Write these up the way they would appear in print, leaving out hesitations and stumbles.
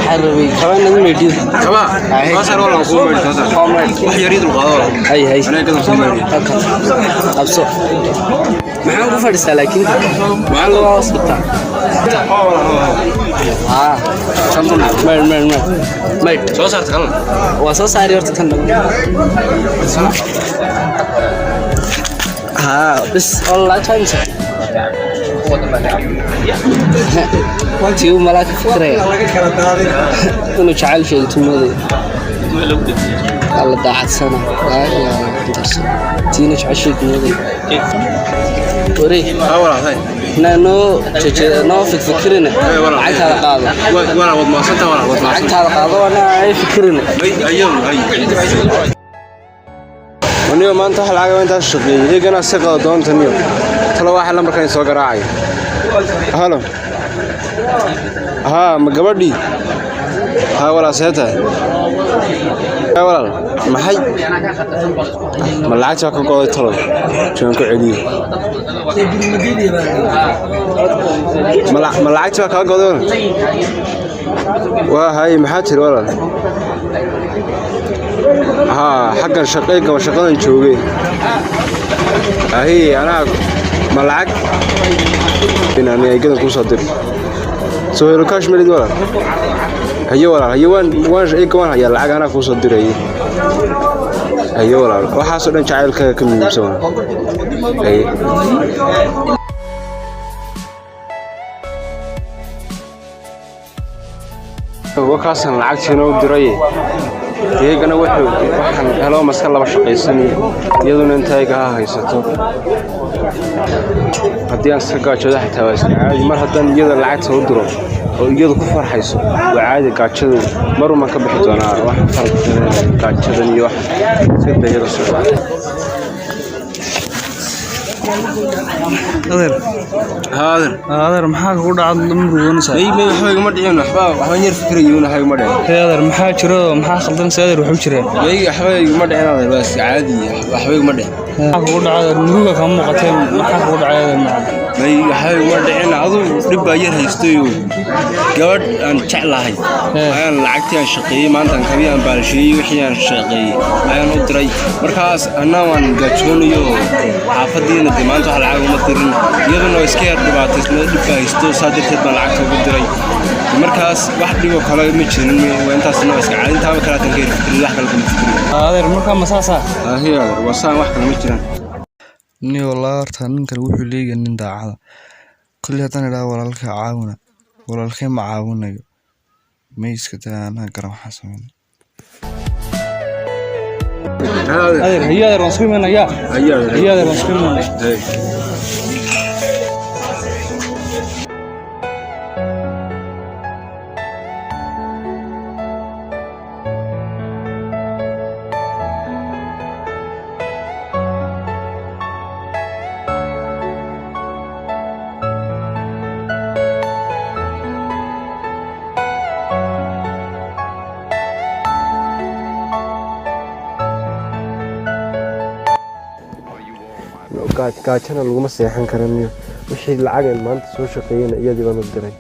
حربي كمان نزل ميديو كمان ما صار والله قوم ميديو وح يريد القضاء هي أنا كذا قوم ميديو أبصر محمد فارس لكن ما الله واسطة ميت شو صار تكلم وصل صار يرتكلم بس والله تنسى وانتي ملاك فكرة أنا شعل شيء تمودي الله ضاعت سنة لا تيني شعشي تمودي وري نو فكرنا عاد هذا قاضي ولا وضع ما صنت ولا وضع عاد هذا قاضي وأنا أي فكرنا أيام ونيو ما أنت حل عجوا أنت الشقي إيه كنا ثقة دون تنيو تلا واحد لما كان يسوق راعي هلا ها مقبردي ها ولا سيتها ها ولا ما حي ما لعبت أكو قاضي تلا شو أنكو عدي ما لعبت أكو قاضي وهاي محاتر ولا ها حقا شقيق وشقنا نشوفه هي أنا ملعب بينامي كده كل صدق سوي له كاش مليد ولا هي وان إيه كمان هي العج أنا كل صدق هي ولا وحاسس إن شايل كم يسوون هي وكاسن العج شنو دريه iyagana waxaan helo maska laba shaqaysanay iyaduna intay ka haysato hadii aan saga jooda xitaa waa caadi mar hadan iyada lacag soo diro oo iyadu ku farxayso waa caadi gaajada maruma ka bixi doonaa wax farq gaajadan iyo wax sida iyada soo هذا محاك وضع المرونة أي ما حاجة ما دعينا حبا غير فكريون حاجة ما دعينا هذا محاك شرو محاك خلطان سادر وحوشره أي حبا ما دعينا بس عادي حبا ما دعينا محاك وضع المروقة كم مقتين محاك وضع هذا المعاد أي حبا ما دعينا عضو ربا يرها يستويو قواد أن تعلهاي أنا لعقتي عن شقي ما أنت كبير عن بالشيء وحي عن شقي أنا أدري مركز أنا وان قاتشون يو حافظين الدمان تحل عاقو مطرين يدنا إسكير دبعتنا دبعيستو صادر تبع العقل بدري مركز واحد يبغى كلا يمشي وأنت أصلا إسكير أنت ما كلا تنقل في الواحد كلا تنقل هذا المركز مساسة هي هذا وصان واحد كلا يمشي ني والله أرتان كروح لي جنن داعة كل هذا لا ولا الك عاونة ولا الخيم عاونة ما يسكت أنا كرم حسن هي هذا راسكي من هي هذا راسكي من gaajana laguma seexan karaniyo wixii lacag maanta soo shaqeeyay iyadii baan u diray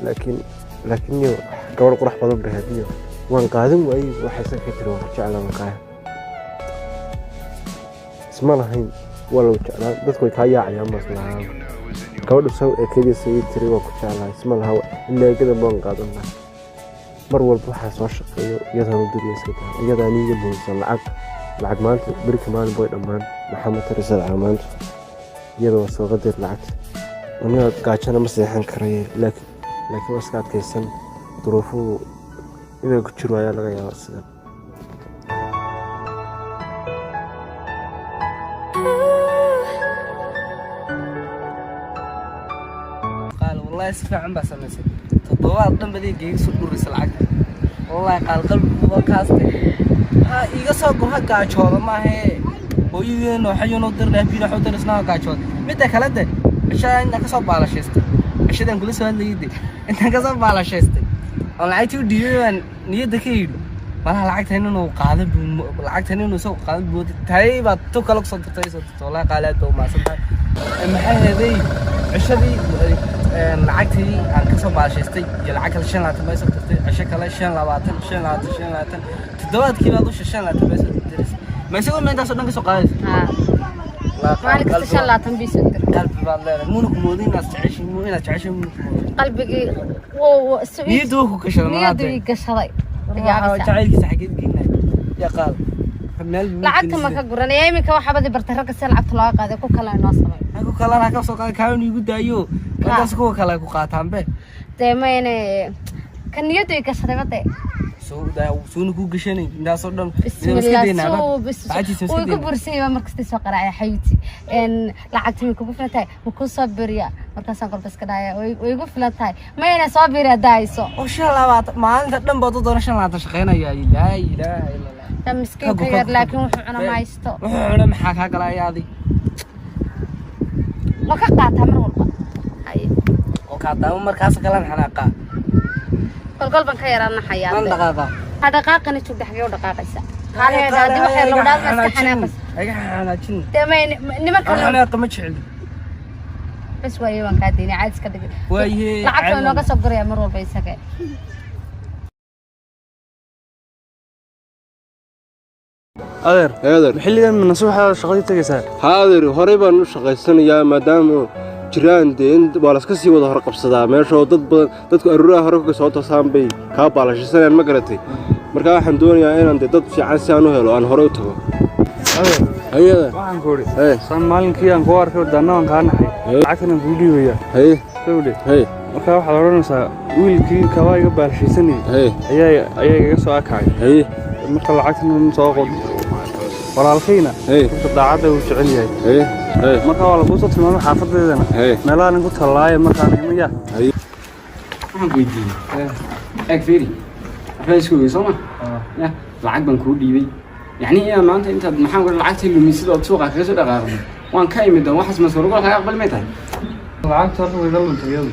laakiin gabar qurax badan bahadiyo waan qaadan waayay waxa iska ka tiro jeclaan qaay isma lahayn wala jeclaan dadku way ka yaacayaan maslahaan gabadhu soo ekeeyay sayid tiri waa ku jeclaan isma laha ilaa gada baan qaadan mar walba waxa soo shaqeeyo iyadana u diriyay iska tahay iyadana niyo muusan lacag maanta bari kamaan boy dhamaan maxamed tarisada amaanta iyadoo soo qadir lacag aniga gaajana ma seexan karay laakiin waska adkaysan duruufuhu inay ku jiro ayaa laga yaabaa sida قال والله اسمع عم بسمسه تطوات دم بدي جيس دوريس العقل والله قال قلبي وكاسته iga soo goha gaajooda ma ahe hooyadeen waxay noo dirnaa biir waxa dirsnaa gaajood mid kale de isha inta ka soo baalasheystay ishadan kula soo hadlayday inta ka soo baalasheystay oo lacagtii dhiibaan niyada ka yidhi malaha lacagtan inuu qaadan lacagtan inuu soo qaadan bood tahay baad tu kala soo dirtay soo tolaa qaalaad baa maasantahay maxay heeday cishadii lacagtii aan ka soo baashaystay iyo lacag kale 5 ma soo dirtay cisho kale 5 toddobaadkii baad u 5 ma soo dirtay ma isagoo meenta soo dhan ka soo qaaday مالك تشلاتن بيسدر قلبي بالله مو كمودين الناس تعيش مو هنا تعيش قلبي و يدوك كشر ما يدوي كشري تعيش حقيقي يا قال لعبت ما كقرن يمك waxa badi bartay rag si lacagta loo qaaday ku kala inoo samay ku kala ka soo qaaday kaan igu daayo kaas ku kala ku qaataan be deemayne kan niyadu ka shaqeeyay soo ku gashanay indaas oo dhan oo ku bursay markasta soo qaraacay xayti in lacagtii ku filatay ku soo bariya markaas aan qorbas ka dhaaya way igu filatay mayna soo bariya daayso oo 5 maalinta dhan baad doona 5 shaqeynaya ilaa ilaa مسكين كير لكن وحنا ما يستو وحنا maxaa ka galayaadi waka qaata mar walba hay oo ka daamo markaas kala xanaaqa qalban ka yarana xayaad man dhaqaaqa dhaqaaqani tu dhaxay oo dhaqaaqaysa haleeda hadii waxa lagu dhaafay iska xanaaqas ayaga xanaajin tamay nimanka xanaaqa ma jecel bas way waan ka diinay caad iska dhigay waaye lacagta nooga soo guraya mar walba isaga adeer xilligan nasuuxa shaqadii tagaysaa haadir horey baan u shaqaysanayaa maadaama jiraan deen waa la iska sii wada hor qabsadaa meesha dad badan dadku aruuraha hore ka soo toosaan bay ka baalashisanayaan ma garatay marka waxaan doonayaa inaan dad fiican si aan u helo aan hore u tago adeer hayada waxaan ku ori san maalinkii aan ku arkay wadannaan ka naxay lacagtan aan ku dhiibaya hay sawde hay marka waxaad oranaysaa wiilkii kaba iga baalashisanay ayaa iga soo akay hay marka lacagtan soo qod walaalkayna inta daacada uu jecel yahay marka waa lagu soo tilmaamay xaafadeedana meelaha ku talaaya markaan imaya waxaan weydiiyey eeg fiiri waxbaa isku weyey sooma ya lacag baan kuu dhiibay yacni inaan maanta intaad maxaan ku lacagtii lumisid ood suuqa kaga soo dhaqaaqday waan ka imid doon waxaas masuurugal kaga aqbali may tahay lacagta hadda way luntay iyadu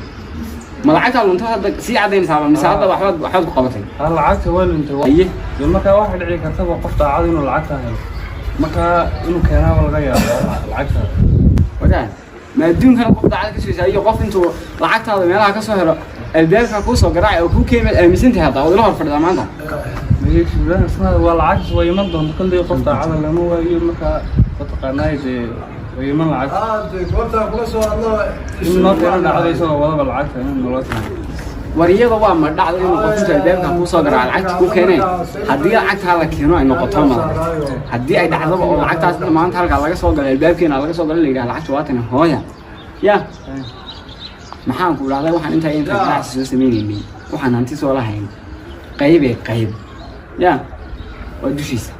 ma lacagtaa lunto hadda sii cadaynaysaaba mise hadda waxbaad ku qabatay lacagta way luntay iyo markaa waxay dhici kartaba qof daacad inuu lacagta helo marka inuu keenaa laga yaabo lacagta wadaa ma adduunkana qof daacad ka soo iyo qof intuu lacagtaada meelaha ka soo helo albaabka ku soo garaacay oo ku keenay aaminsantahay hadda oo la hor fadhida maanta waa lacagta way iman doonta kaldii qof daacad lama waayo marka taqaanayd way iman lacagta goobta kula soo hadlo inuu keeno dhacdayso wadaba lacagta inuu nolosha wariyada waa ma dhacdo inuu qofka albaabka ku soo garaaco lacagta ku keenay haddii lacagta la keeno ay noqoto ma haddii ay dhacdo oo lacagtaas maanta halka laga soo galay albaabkeena laga soo galay la yiraahdo lacagta waa tan hooya ya maxaan ku raacday waxaan inta ganacsi soo sameeyay waxaan hanti soo lahayn qayb ya waa dushiisa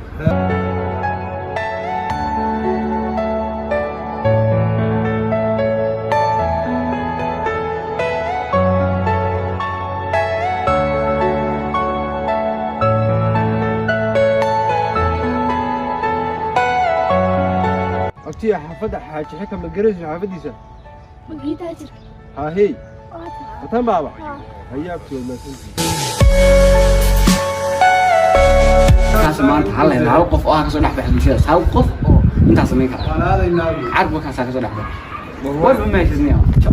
حافظ حاجة حكم الجريج حافظيسه مجيت هاجر ها هي تمام بابا هيا بتقول ما kaas maanta hal qof oo ka soo dhaxbay bulshada hal qof oo inta sameyn kara carab ka soo dhaxbay war ma meesha